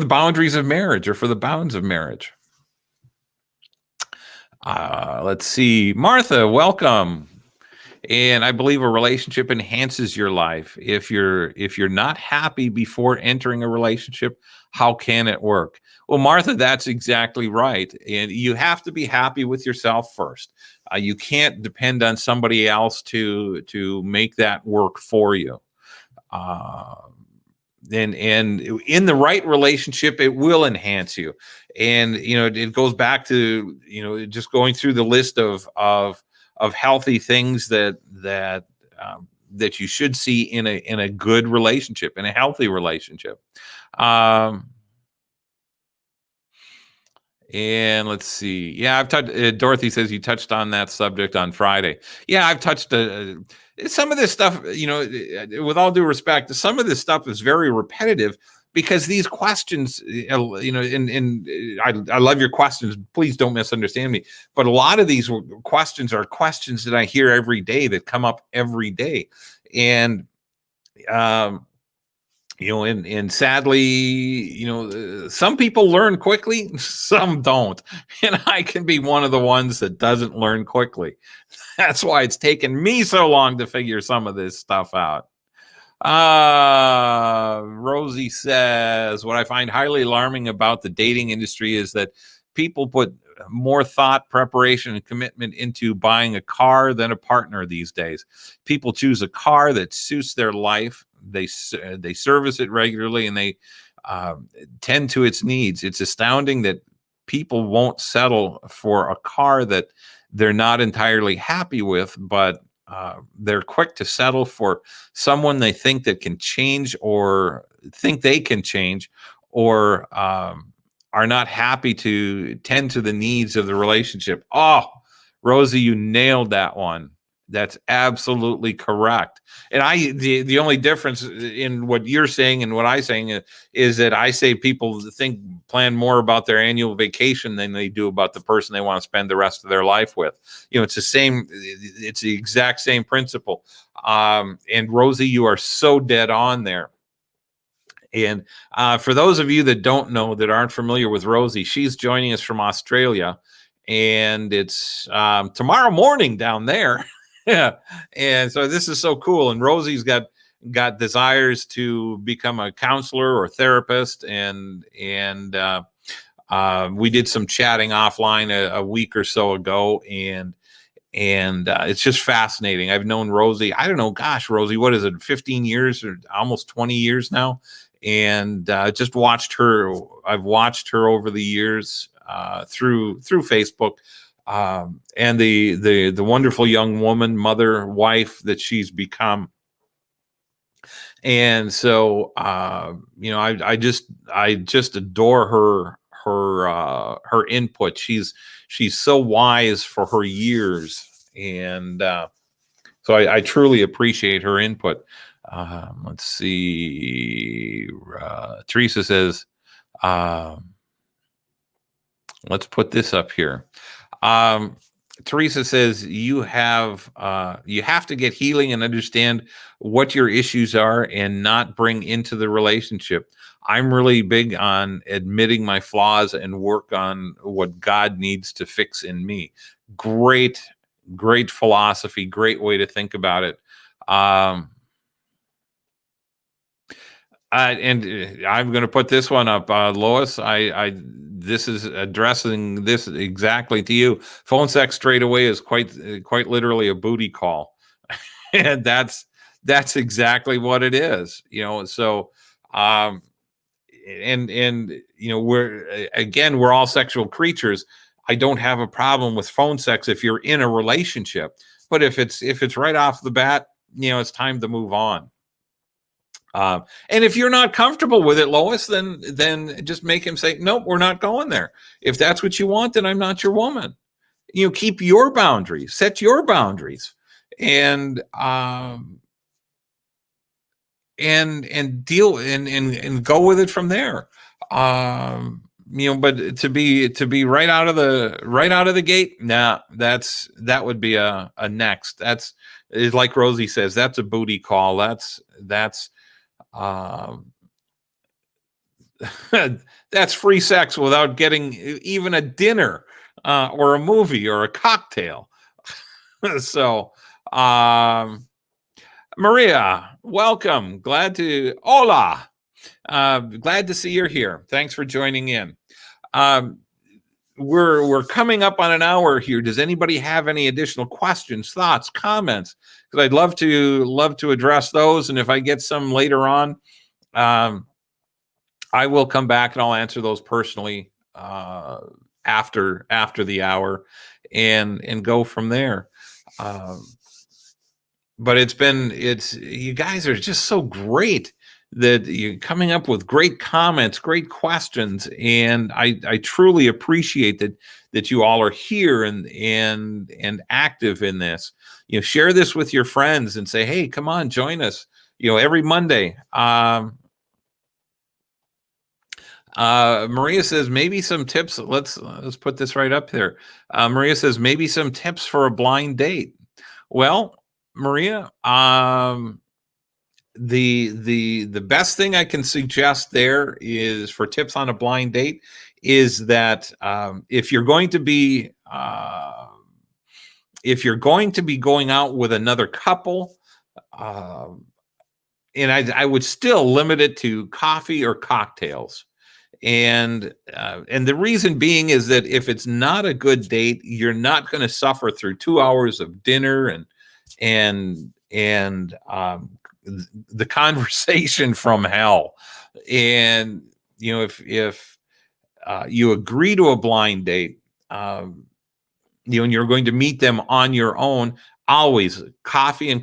boundaries of marriage, or for the bounds of marriage. Let's see. Martha, welcome. And I believe a relationship enhances your life. If you're not happy before entering a relationship, how can it work? Well, Martha, that's exactly right. And you have to be happy with yourself first. You can't depend on somebody else to make that work for you. And in the right relationship, it will enhance you. And it goes back to just going through the list of healthy things that you should see in a good relationship, in a healthy relationship. And let's see. Yeah, I've touched. Dorothy says you touched on that subject on Friday. Yeah, I've touched some of this stuff. With all due respect, some of this stuff is very repetitive, because these questions, and I love your questions. Please don't misunderstand me. But a lot of these questions are questions that I hear every day, that come up every day, and and sadly, some people learn quickly, some don't. And I can be one of the ones that doesn't learn quickly. That's why it's taken me so long to figure some of this stuff out. Rosie says, what I find highly alarming about the dating industry is that people put more thought, preparation, and commitment into buying a car than a partner these days. People choose a car that suits their life. They service it regularly, and they tend to its needs. It's astounding that people won't settle for a car that they're not entirely happy with, but they're quick to settle for someone they think that can change, or think they can change, or are not happy to tend to the needs of the relationship. Oh, Rosie, you nailed that one. That's absolutely correct. And the only difference in what you're saying and what I'm saying is that I say people plan more about their annual vacation than they do about the person they want to spend the rest of their life with. It's the exact same principle. And Rosie, you are so dead on there. And for those of you that don't know, that aren't familiar with Rosie, she's joining us from Australia, and it's tomorrow morning down there. Yeah. And so this is so cool. And Rosie's got desires to become a counselor or therapist. And we did some chatting offline a week or so ago. And it's just fascinating. I've known Rosie, I don't know, gosh, Rosie, what is it, 15 years or almost 20 years now? And just watched her. I've watched her over the years through Facebook. And the wonderful young woman, mother, wife that she's become. And so, I just adore her input. She's so wise for her years. And so I truly appreciate her input. Let's see. Teresa says, let's put this up here. Teresa says you have to get healing and understand what your issues are and not bring into the relationship. I'm really big on admitting my flaws and work on what God needs to fix in me. Great philosophy, great way to think about it. I'm going to put this one up, Lois. This is addressing this exactly to you. Phone sex straight away is quite literally a booty call, and that's exactly what it is. So, um, and we're all sexual creatures. I don't have a problem with phone sex if you're in a relationship, but if it's right off the bat, it's time to move on. And if you're not comfortable with it, Lois, then just make him say, nope, we're not going there. If that's what you want, then I'm not your woman. Keep your boundaries, set your boundaries, and deal and go with it from there. But to be right out of the gate, nah, that would be a next. That's like Rosie says, that's a booty call. That's that's free sex without getting even a dinner or a movie or a cocktail. So, Maria, welcome. Hola. Glad to see you're here. Thanks for joining in. We're coming up on an hour here. Does anybody have any additional questions, thoughts, comments? Because I'd love to address those, and if I get some later on, I will come back and I'll answer those personally after the hour, and go from there. But you guys are just so great that you're coming up with great comments, great questions, and I truly appreciate that you all are here and active in this. Share this with your friends and say, hey, come on, join us. Every Monday. Maria says maybe some tips. Let's put this right up there. Maria says maybe some tips for a blind date. Well, Maria, the best thing I can suggest there is for tips on a blind date is that if you're going to be going out with another couple, and I would still limit it to coffee or cocktails. And the reason being is that if it's not a good date, you're not going to suffer through 2 hours of dinner and the conversation from hell. And if you agree to a blind date, and you're going to meet them on your own, always coffee or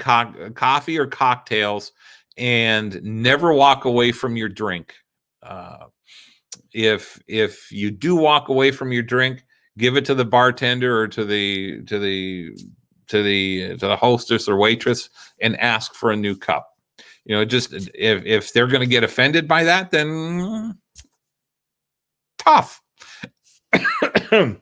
cocktails, and never walk away from your drink. If you do walk away from your drink, give it to the bartender or to the hostess or waitress and ask for a new cup. Just if they're going to get offended by that, then tough. And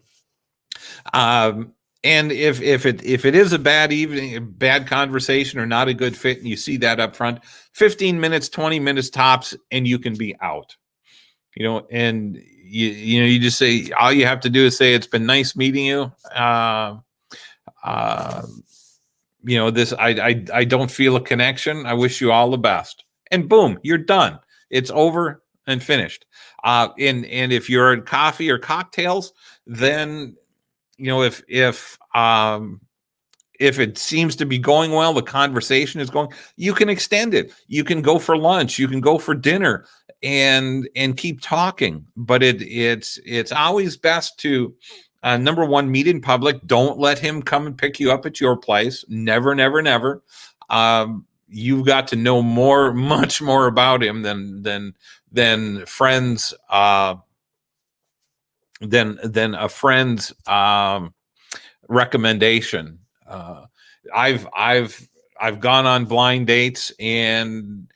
if it is a bad evening, a bad conversation, or not a good fit, and you see that up front, 15 minutes, 20 minutes tops, and you can be out. And you just say, all you have to do is say, it's been nice meeting you. This, I don't feel a connection. I wish you all the best. And boom, you're done. It's over and finished. And if you're at coffee or cocktails, then, if it seems to be going well, the conversation is going, you can extend it. You can go for lunch. You can go for dinner and keep talking. But it's always best to, number one, meet in public. Don't let him come and pick you up at your place. Never, never, never. You've got to know much more about him than friends, than a friend's recommendation. I've gone on blind dates and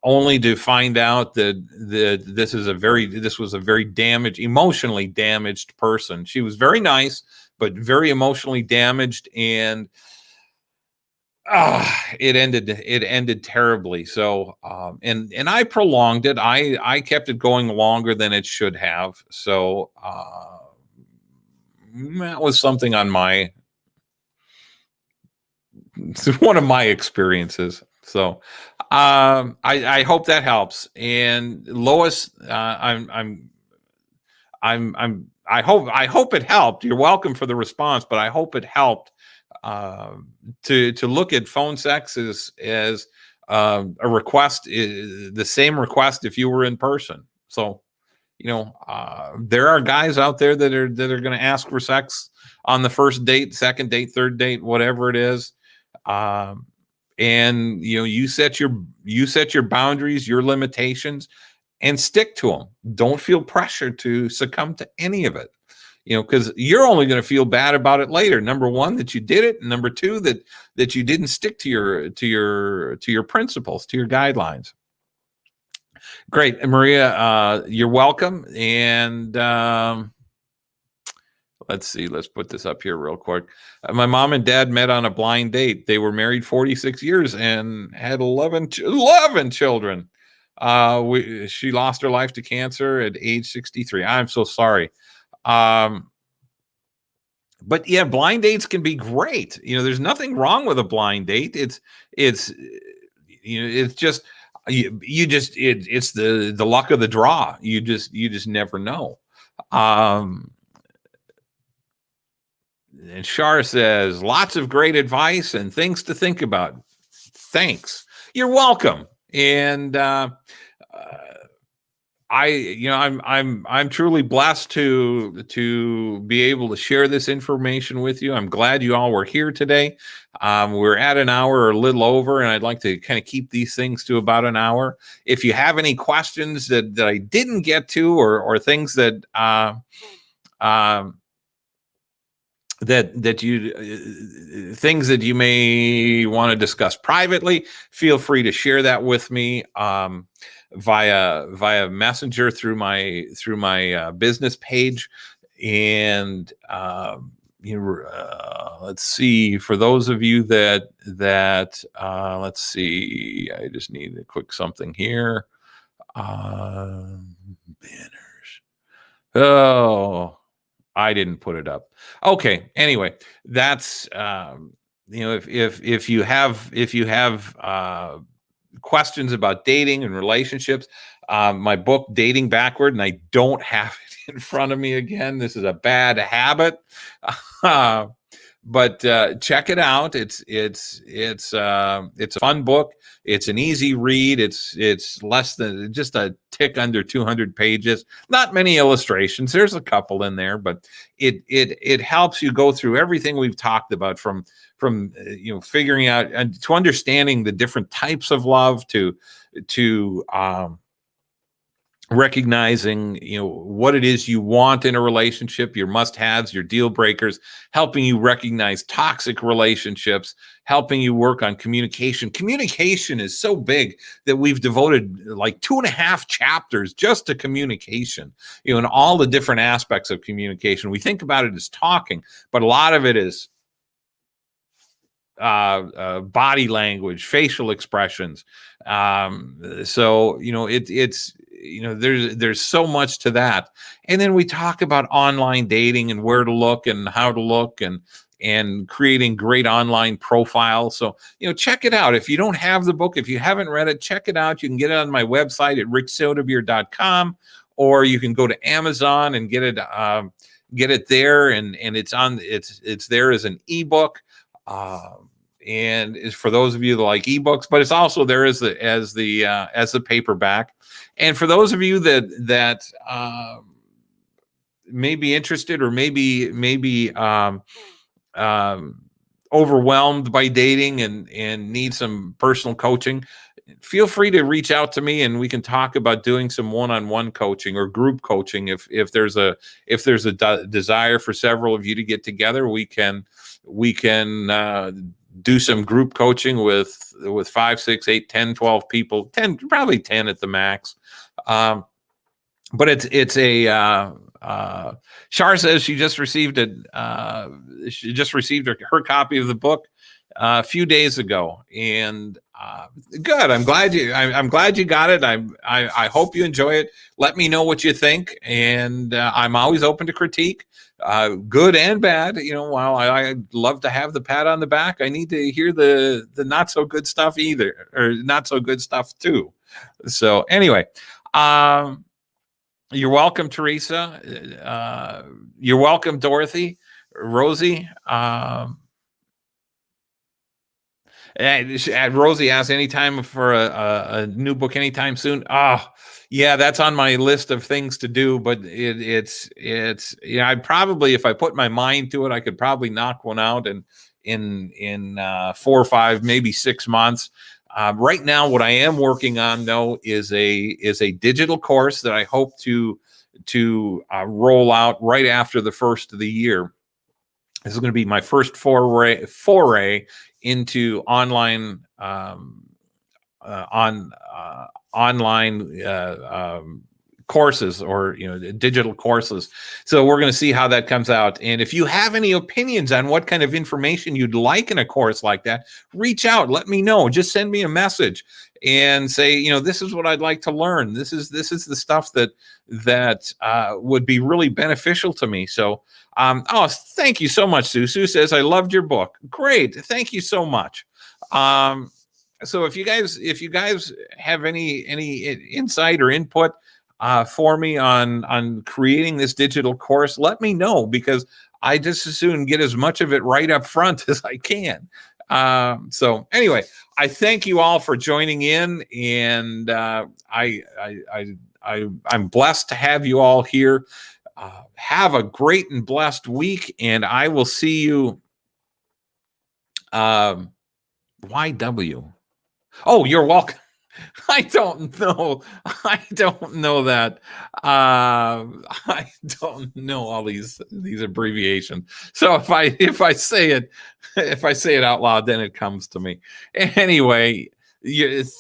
only to find out that this was a very emotionally damaged person. She was very nice, but very emotionally damaged, and it ended terribly. So, and I prolonged it. I kept it going longer than it should have. So, that was something on one of my experiences. So, I hope that helps. And Lois, I hope it helped. You're welcome for the response, but I hope it helped to look at phone sex as a request, the same request if you were in person. So, there are guys out there that are going to ask for sex on the first date, second date, third date, whatever it is. And you set your boundaries, your limitations, and stick to them. Don't feel pressure to succumb to any of it, because you're only going to feel bad about it later. Number one, that you did it, and number two, that you didn't stick to your principles, to your guidelines. Great. And Maria, you're welcome. And let's see, let's put this up here real quick. My mom and dad met on a blind date. They were married 46 years and had 11 children. She lost her life to cancer at age 63. I'm so sorry. But yeah, blind dates can be great. There's nothing wrong with a blind date. It's just it's the luck of the draw. You just never know. And Shar says, lots of great advice and things to think about. Thanks. You're welcome. And I'm truly blessed to be able to share this information with you. I'm glad you all were here today. We're at an hour or a little over, and I'd like to kind of keep these things to about an hour. If you have any questions that I didn't get to, or things that things that you may want to discuss privately, feel free to share that with me via Messenger through my business page. And let's see, for those of you that let's see, I just need a quick something here. Banners. Oh, I didn't put it up. Okay. Anyway, that's if you have questions about dating and relationships, my book Dating Backward, and I don't have it in front of me again. This is a bad habit. But check it out. It's a fun book. It's an easy read. It's less than just a tick under 200 pages. Not many illustrations. There's a couple in there, but it helps you go through everything we've talked about, from figuring out and to understanding the different types of love, to recognizing what it is you want in a relationship, your must-haves, your deal breakers, helping you recognize toxic relationships, helping you work on communication. Communication is so big that we've devoted like 2.5 chapters just to communication, and all the different aspects of communication. We think about it as talking, but a lot of it is body language, facial expressions. So it's there's so much to that. And then we talk about online dating and where to look and how to look, and creating great online profiles. So check it out. If you don't have the book, if you haven't read it, check it out. You can get it on my website at richsodebeer.com, or you can go to Amazon and get it there, and it's there as an ebook. And is for those of you that like ebooks, but it's also there as the paperback. And for those of you that may be interested, or maybe overwhelmed by dating and need some personal coaching, feel free to reach out to me, and we can talk about doing some one-on-one coaching or group coaching. If there's a desire for several of you to get together, we can do some group coaching with 5, 6, 8, 10, 12 people, 10, probably 10 at the max. But it's a Shar says she just received her copy of the book a few days ago, and Good. I'm glad you got it. I hope you enjoy it. Let me know what you think, and I'm always open to critique, good and bad. While I love to have the pat on the back, I need to hear the not so good stuff either, or not so good stuff too. So anyway, you're welcome, Teresa. You're welcome, Dorothy, Rosie. And Rosie asks, anytime for a new book anytime soon? Oh, yeah, that's on my list of things to do. But it's I'd probably, if I put my mind to it, I could probably knock one out in 4 or 5, maybe 6 months. Right now, what I am working on though is a digital course that I hope to roll out right after the first of the year. This is going to be my first foray into online online courses, or digital courses. So we're going to see how that comes out. And if you have any opinions on what kind of information you'd like in a course like that, reach out, let me know. Just send me a message and say, this is what I'd like to learn. This is the stuff that would be really beneficial to me. So thank you so much, Sue. Sue says, I loved your book. Great. Thank you so much. So if you guys have any insight or input for me on creating this digital course, let me know, because I just as soon get as much of it right up front as I can. So anyway, I thank you all for joining in, and I'm blessed to have you all here. Have a great and blessed week, and I will see you. YW. Oh, you're welcome. I don't know. I don't know that. I don't know all these abbreviations. So if I say it out loud, then it comes to me. Anyway,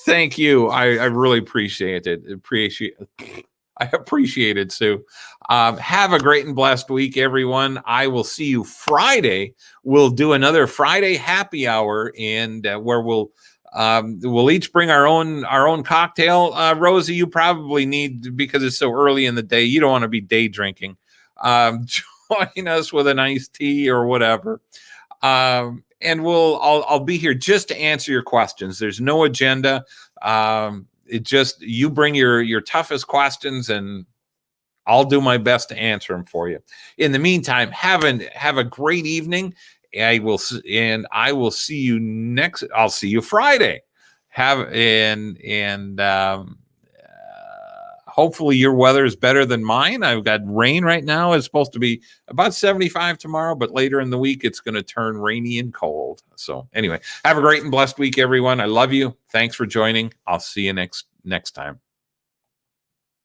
thank you. I really appreciate it. I appreciate it, Sue. Have a great and blessed week, everyone. I will see you Friday. We'll do another Friday happy hour, and where we'll each bring our own cocktail. Rosie, you probably need, because it's so early in the day, you don't want to be day drinking. Join us with an iced tea or whatever. And I'll be here just to answer your questions. There's no agenda. It just, you bring your toughest questions, and I'll do my best to answer them for you. In the meantime, have a great evening. I will see you I'll see you Friday. Hopefully your weather is better than mine. I've got rain right now. It's supposed to be about 75 tomorrow, but later in the week it's going to turn rainy and cold. So anyway, have a great and blessed week, everyone. I love you. Thanks for joining. I'll see you next time.